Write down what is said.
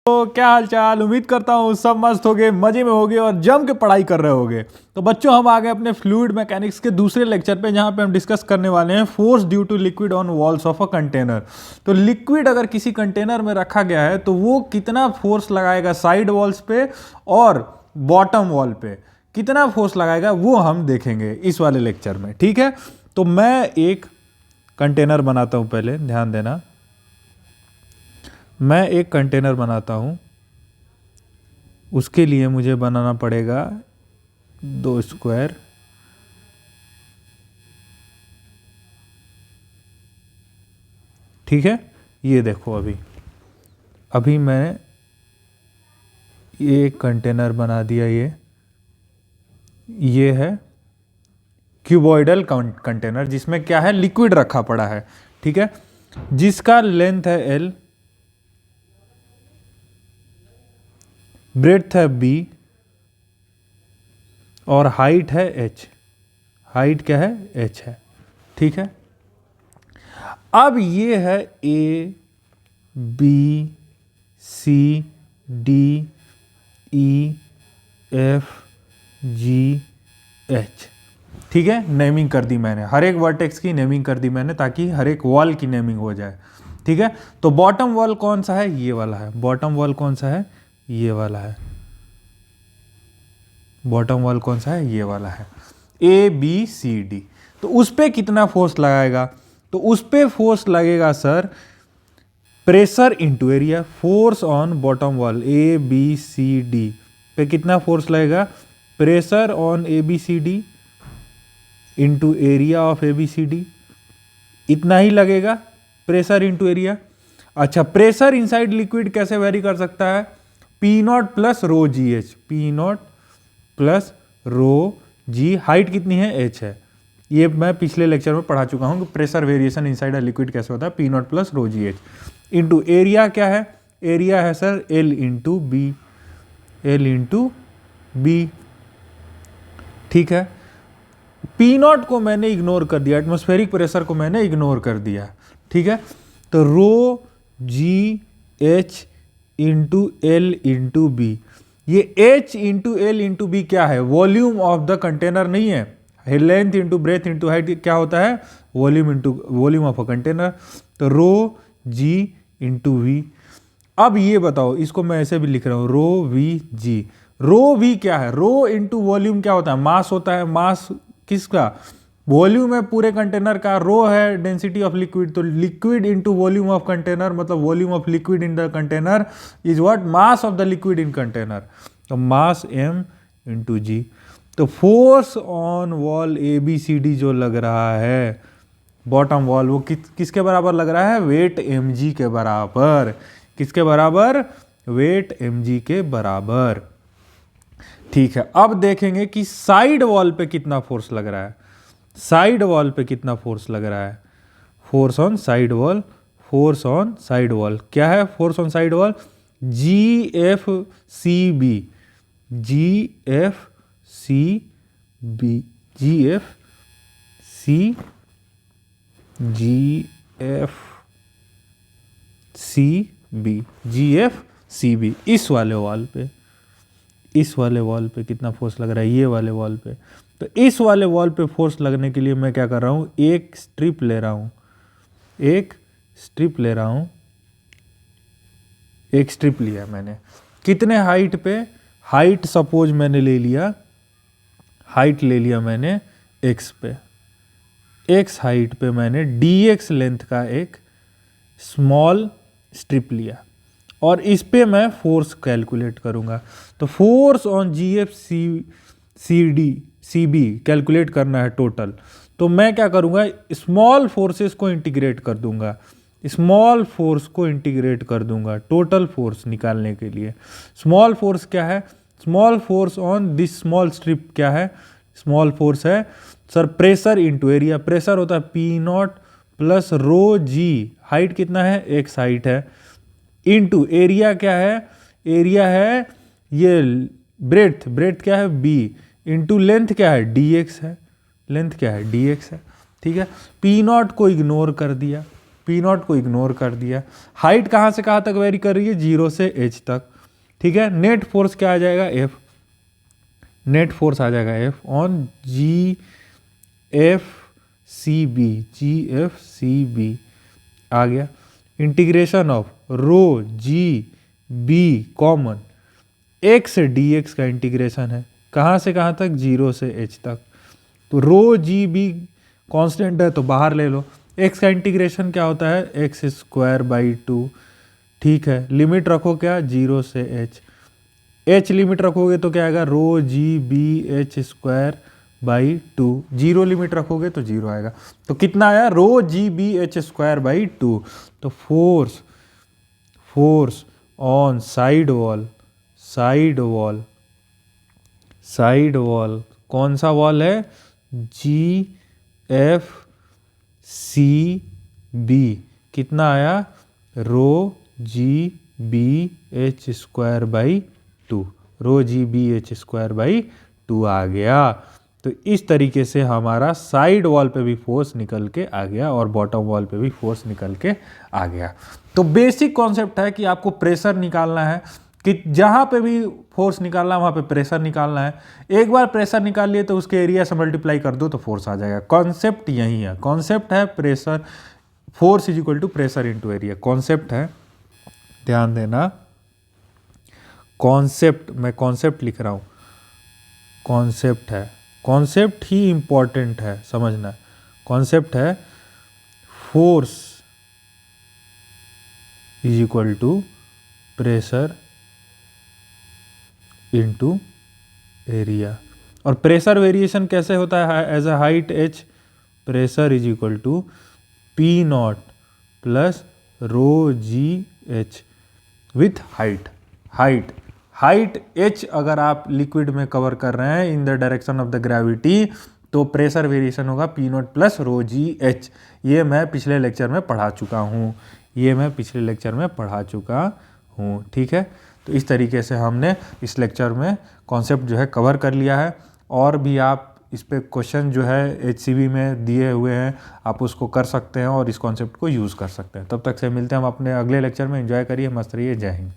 तो क्या हाल चाल, उम्मीद करता हूँ सब मस्त होगे, मजे में होगे और जम के पढ़ाई कर रहे होगे। तो बच्चों, हम आ गए अपने फ्लूइड मैकेनिक्स के दूसरे लेक्चर पे, जहाँ पे हम डिस्कस करने वाले हैं force due to liquid on walls of a container. तो लिक्विड अगर किसी कंटेनर में रखा गया है तो वो कितना फोर्स लगाएगा साइड वॉल्स पे और बॉटम वॉल पे, कितना फोर्स लगाएगा वो हम देखेंगे इस वाले लेक्चर में। ठीक है, तो मैं एक कंटेनर बनाता हूँ, पहले ध्यान देना। मैं एक कंटेनर बनाता हूँ, उसके लिए मुझे बनाना पड़ेगा 2 स्क्वायर। ठीक है, ये देखो, अभी मैंने ये कंटेनर बना दिया। ये है क्यूबॉइडल कंटेनर, जिसमें क्या है, लिक्विड रखा पड़ा है। ठीक है, जिसका लेंथ है L, ब्रेड्थ है B और हाइट है H। हाइट क्या है, H है। ठीक है, अब ये है A B C D E F G H। ठीक है, नेमिंग कर दी मैंने, हर एक वर्टेक्स की नेमिंग कर दी मैंने, ताकि हर एक वॉल की नेमिंग हो जाए। ठीक है, तो बॉटम वॉल कौन सा है, ये वाला है। बॉटम वॉल कौन सा है, ये वाला है। बॉटम वॉल कौन सा है, ये वाला है। A B C D। तो उस पे कितना फोर्स लगाएगा, तो उस पे फोर्स लगेगा sir pressure into area. Force on bottom wall A B C D पे कितना फोर्स लगेगा, pressure on A B C D into area of A B C D, इतना ही लगेगा, प्रेशर इंटू एरिया। अच्छा, प्रेशर इनसाइड लिक्विड कैसे vary कर सकता है, P0 plus rho g h. P0 plus rho g, height कितनी है, H है। ये मैं पिछले लेक्चर में पढ़ा चुका हूं कि pressure variation inside a liquid कैसे होता है, P0 plus rho g h into area. क्या है, एरिया है sir L into B. L into B. ठीक है, P0 को मैंने इग्नोर कर दिया, एटमॉस्फेरिक प्रेशर को मैंने इग्नोर कर दिया। ठीक है, तो rho g h into l into b. ये H into l into b क्या है, वॉल्यूम ऑफ द कंटेनर नहीं है। Length into breadth into height क्या होता है, volume into volume of a container. तो रो जी इंटू वी। अब ये बताओ, इसको मैं ऐसे भी लिख रहा हूं, रो वी जी। रो वी क्या है, रो इंटू वॉल्यूम क्या होता है, मास होता है। मास किसका, वॉल्यूम है पूरे कंटेनर का। रो है डेंसिटी ऑफ लिक्विड, तो liquid into volume of container, मतलब volume of liquid in the container is what, mass of the liquid in container. तो मास m इंटू जी। तो force on wall A B C D जो लग रहा है bottom wall, वो किसके बराबर लग रहा है, वेट mg के बराबर। किसके बराबर, वेट mg के बराबर। ठीक है, अब देखेंगे कि साइड वॉल पे कितना फोर्स लग रहा है। साइड वॉल पे कितना फोर्स लग रहा है, force on side wall. Force on side wall क्या है, force on side wall G F C B. G F C B, G F C, G F C B, G F C B. इस वाले wall पे, इस वाले wall पे कितना force लग रहा है, ये वाले वॉल पे। तो इस वाले वॉल पे फोर्स लगने के लिए मैं क्या कर रहा हूं, एक स्ट्रिप ले रहा हूं। एक स्ट्रिप ले रहा हूं, एक स्ट्रिप लिया मैंने। कितने हाइट पे, हाइट सपोज मैंने ले लिया, हाइट ले लिया मैंने x पे। x हाइट पे मैंने dx लेंथ का एक स्मॉल स्ट्रिप लिया और इस पे मैं फोर्स कैलकुलेट करूंगा। तो force on G F C D C B calculate करना है टोटल। तो मैं क्या करूंगा, स्मॉल फोर्सेस को इंटीग्रेट कर दूंगा, स्मॉल फोर्स को इंटीग्रेट कर दूंगा टोटल फोर्स निकालने के लिए। स्मॉल फोर्स क्या है, small force on this small strip क्या है, स्मॉल फोर्स है sir pressure into area. Pressure होता है P0 plus rho g, height कितना है, x हाइट है, इंटू एरिया क्या है, एरिया है ये ब्रेड्थ, ब्रेड्थ क्या है b, इंटू लेंथ क्या है dx है, लेंथ क्या है dx है। ठीक है, P0 को इग्नोर कर दिया, पी नॉट को इग्नोर कर दिया। हाइट कहाँ से कहाँ तक वेरी कर रही है, 0 से h तक, ठीक है। नेट फोर्स क्या आ जाएगा, F, नेट फोर्स आ जाएगा F ऑन GFCB आ गया। Integration of rho g B common, x से dx का इंटीग्रेशन है, कहाँ से कहाँ तक, 0 से h तक। तो रो जी बी कॉन्स्टेंट है तो बाहर ले लो। x का इंटीग्रेशन क्या होता है, x² 2, ठीक है। लिमिट रखो क्या, 0 से h लिमिट रखोगे तो क्या आएगा, रो जी बी h² 2, 0 लिमिट रखोगे तो 0 आएगा। तो कितना आया, रो जी बी h² 2। तो फोर्स ऑन साइड वॉल कौन सा वॉल है, GFCB, कितना आया, रो जी बी h² 2, रो जी बी h² 2 आ गया। तो इस तरीके से हमारा साइड वॉल पे भी फोर्स निकल के आ गया और बॉटम वॉल पे भी फोर्स निकल के आ गया। तो बेसिक कॉन्सेप्ट है कि आपको प्रेशर निकालना है, कि जहाँ पे भी फोर्स निकालना है वहाँ पे प्रेशर निकालना है। एक बार प्रेशर निकाल लिए तो उसके एरिया से मल्टीप्लाई कर दो तो फोर्स आ जाएगा। कॉन्सेप्ट यही है, कॉन्सेप्ट है pressure, force is equal to pressure into area, concept है, ध्यान देना। कॉन्सेप्ट, मैं कॉन्सेप्ट लिख रहा हूँ, कॉन्सेप्ट है, कॉन्सेप्ट ही इंपॉर्टेंट है समझना। कॉन्सेप्ट है force is equal to pressure into area. और प्रेशर वेरिएशन कैसे होता है, as a height h, pressure is equal to P naught plus rho g h with height h अगर आप लिक्विड में कवर कर रहे हैं in the direction of the gravity तो प्रेशर वेरिएशन होगा P naught plus rho g h. ये मैं पिछले लेक्चर में पढ़ा चुका हूँ, ठीक है। तो इस तरीके से हमने इस लेक्चर में कॉन्सेप्ट जो है कवर कर लिया है। और भी आप इस पे क्वेश्चन जो है HCB में दिए हुए हैं, आप उसको कर सकते हैं और इस कॉन्सेप्ट को यूज़ कर सकते हैं। तब तक से मिलते हैं हम अपने अगले लेक्चर में। एंजॉय करिए, मस्त रहिए, जय हिंद।